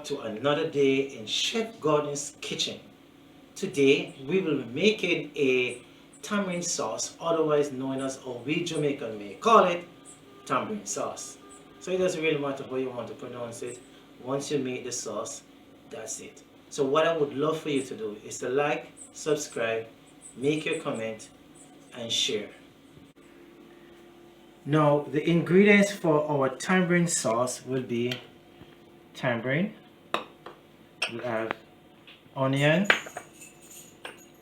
back to another day in Chef Gordon's kitchen. Today we will be making a tamarind sauce, otherwise known as, or we Jamaican may call it, tamarind sauce. So it doesn't really matter how you want to pronounce it. Once you make the sauce, that's it. So what I would love for you to do is to like, subscribe, make your comment, and share. Now the ingredients for our tamarind sauce will be tamarind. We have onion,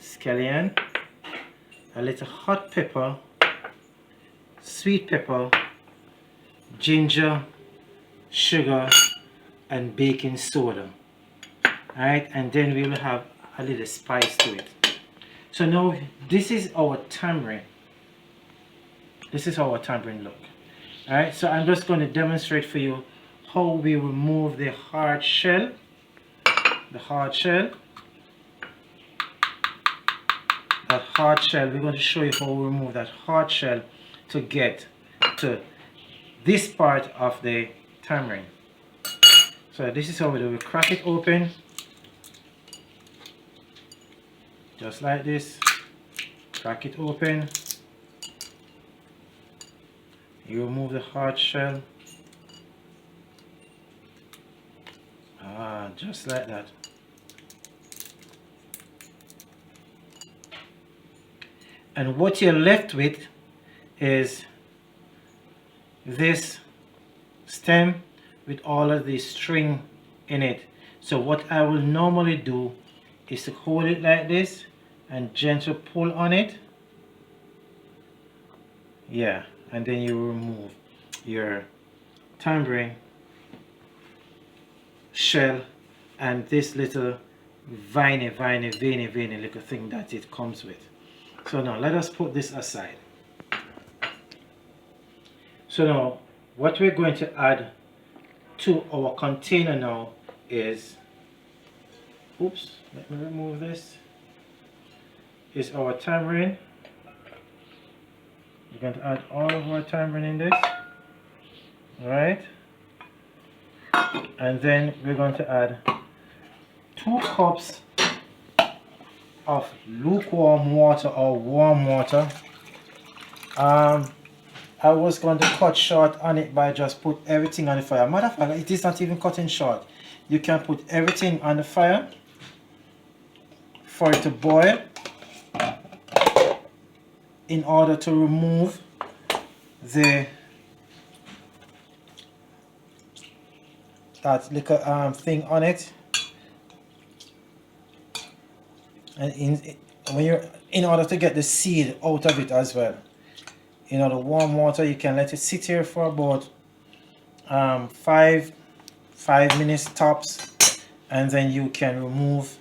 scallion, a little hot pepper, sweet pepper, ginger, sugar, and baking soda. Alright, and then we will have a little spice to it. So now this is our tamarind. This is how our tamarind look. Alright, so I'm just going to demonstrate for you how we remove the hard shell. The hard shell. That hard shell, we're going to show you how we remove that hard shell to get to this part of the tamarind. So this is how we do. We crack it open, just like this. Crack it open. You remove the hard shell. Just like that. And what you're left with is this stem with all of the string in it. So what I will normally do is to hold it like this and gently pull on it. Yeah, and then you remove your tamarind shell and this little veiny little thing that it comes with. So now let us put this aside. So now what we're going to add to our container now is, oops, let me remove this, is our tamarind. We're going to add all of our tamarind in this. Alright, and then we're going to add 2 cups of lukewarm water or warm water. I was going to cut short on it by just put everything on the fire. Matter of fact, it is not even cutting short. You can put everything on the fire for it to boil in order to remove the that little thing on it. And in order to get the seed out of it as well. You know, the warm water, you can let it sit here for about 5 minutes tops, and then you can remove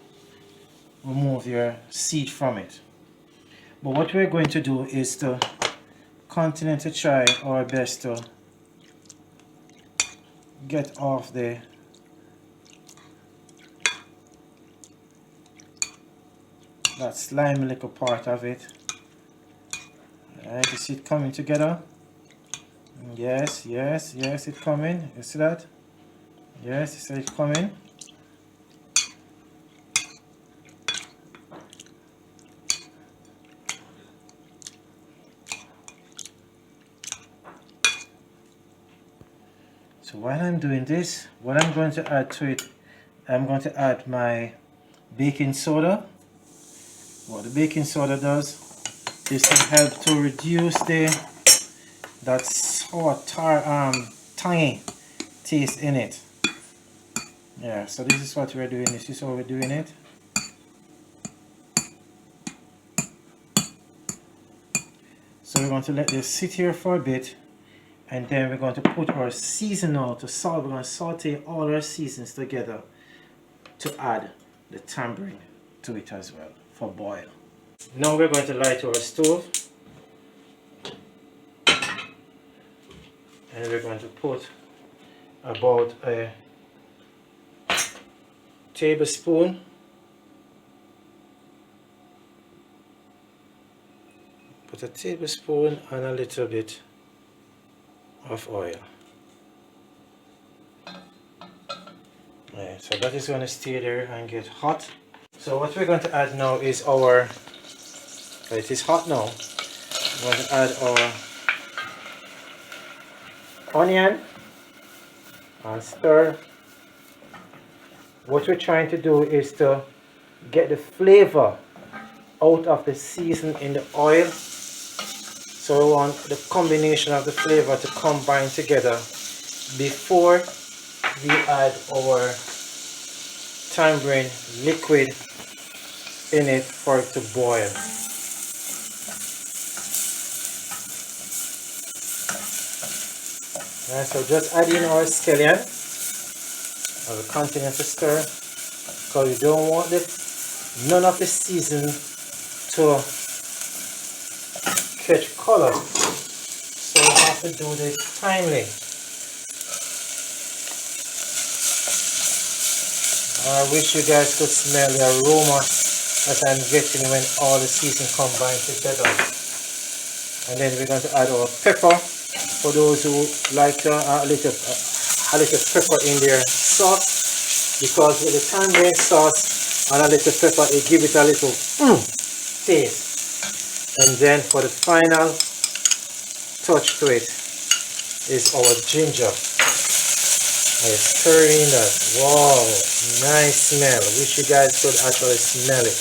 your seed from it. But what we're going to do is to continue to try our best to get off that slimy little part of it. Alright, you see it coming together? Yes, it's coming. You see that? Yes, you see it coming. So while I'm doing this, what I'm going to add to it, I'm going to add my baking soda. What the baking soda does is to help to reduce that sour tangy taste in it. Yeah, so this is what we're doing. This is how we're doing it. So we're going to let this sit here for a bit, and then we're going to put our seasoning to salt. We're going to saute all our seasons together to add the tamarind to it as well for boil. Now we're going to light our stove, and we're going to put about a tablespoon and a little bit of oil. Right, so that is going to stay there and get hot. So what we're going to add now is our, it is hot now, we're going to add our onion and stir. What we're trying to do is to get the flavor out of the season in the oil. So we want the combination of the flavor to combine together before we add our tamarind liquid in it for it to boil. Right, so just add in our scallion and we'll continue to stir because we don't want none of the season to catch color, so we have to do this timely. I wish you guys could smell the aroma that I'm getting when all the seasons combine together. And then we're going to add our pepper for those who like to add a little pepper in their sauce, because with the tamarind sauce and a little pepper it gives it a little taste. And then for the final touch to it is our ginger. I stir in that. Wow, nice smell. Wish you guys could actually smell it.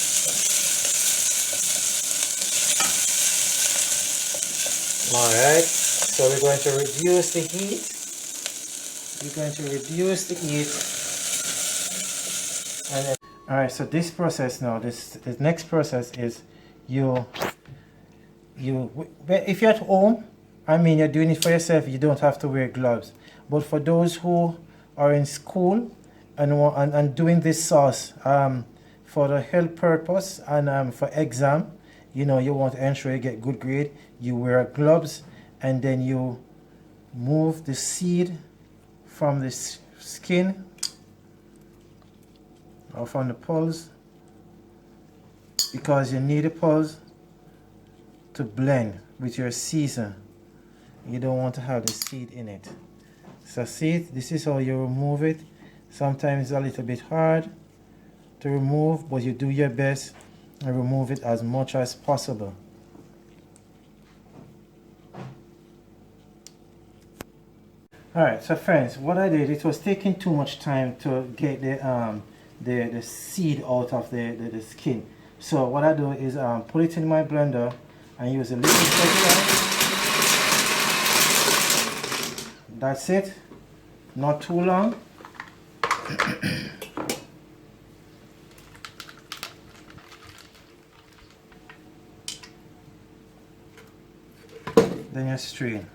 Alright, so we're going to reduce the heat. And then, alright, so this process now, this next process is if you're at home, I mean you're doing it for yourself, you don't have to wear gloves. But for those who are in school and doing this sauce for the health purpose and for exam, you know, you want to ensure you get good grade, you wear gloves and then you move the seed from the skin or from the pulse, because you need the pulse to blend with your season. You don't want to have the seed in it. So see, this is how you remove it. Sometimes it's a little bit hard to remove, but you do your best and remove it as much as possible. Alright, so friends, what I did, it was taking too much time to get the seed out of the skin. So what I do is put it in my blender and use a little pressure. That's it. Not too long. Then you strain.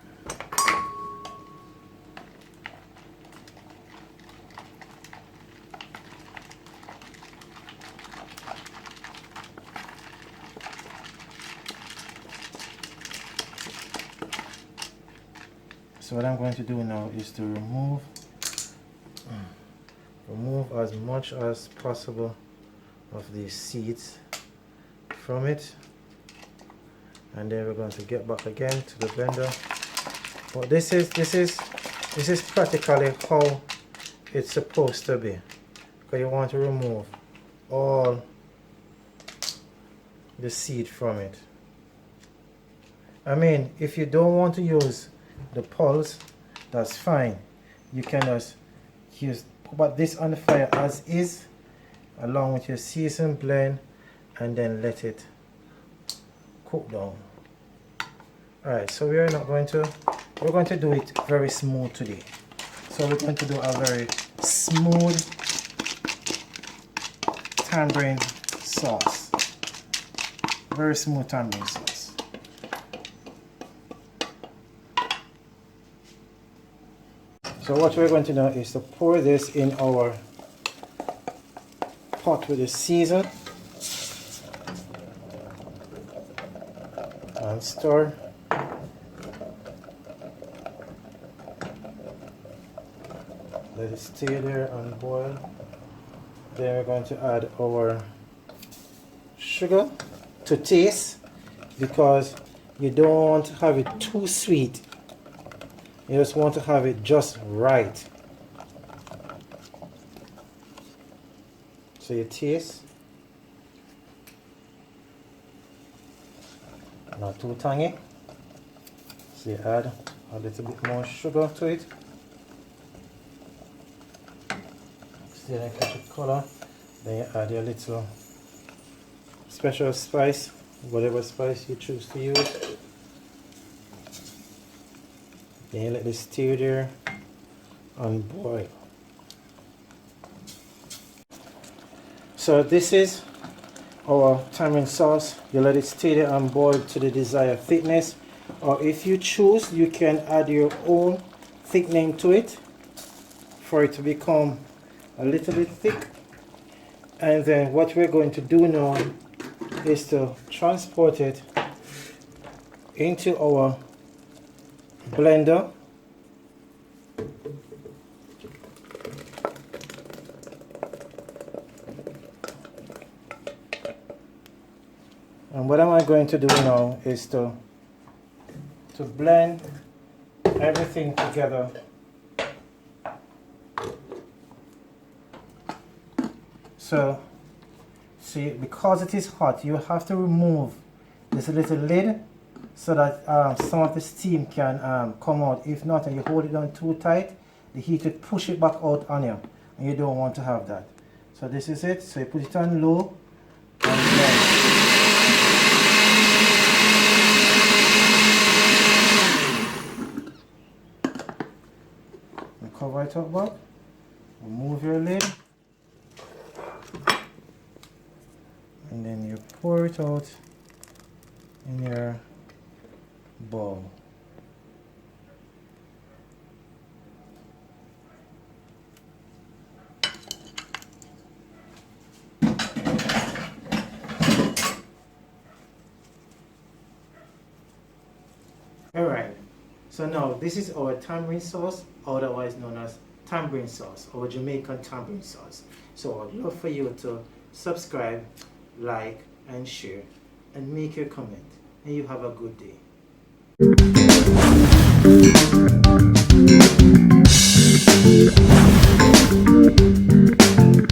So what I'm going to do now is to remove as much as possible of these seeds from it, and then we're going to get back again to the blender. But this is practically how it's supposed to be, because you want to remove all the seed from it. I mean, if you don't want to use the pulse, that's fine. You can just put this on the fire as is, along with your seasoned blend, and then let it cook down. Alright, so we're going to do it very smooth today. So we're going to do a very smooth tamarind sauce. Very smooth tamarind sauce. So what we're going to do is to pour this in our pot with the season and stir. Let it stay there and boil. Then we're going to add our sugar to taste, because you don't want to have it too sweet. You just want to have it just right. So you taste. Not too tangy. So you add a little bit more sugar to it. See I catch a color. Then you add your little special spice, whatever spice you choose to use. Then you let this stew there and boil. So this is our tamarind sauce. You let it stay there and boil to the desired thickness, or if you choose you can add your own thickening to it for it to become a little bit thick. And then what we're going to do now is to transport it into our blender. And what am I going to do now is to blend everything together. So see, because it is hot, you have to remove this little lid so that some of the steam can come out. If not, and you hold it down too tight, the heat will push it back out on you, and you don't want to have that. So this is it. So you put it on low and blend. Cover it up back, remove your lid, and then you pour it out in your bowl. Alright, so now this is our tamarind sauce, otherwise known as tamarind sauce, or Jamaican tamarind sauce. So I'd love for you to subscribe, like, and share, and make your comment. And you have a good day.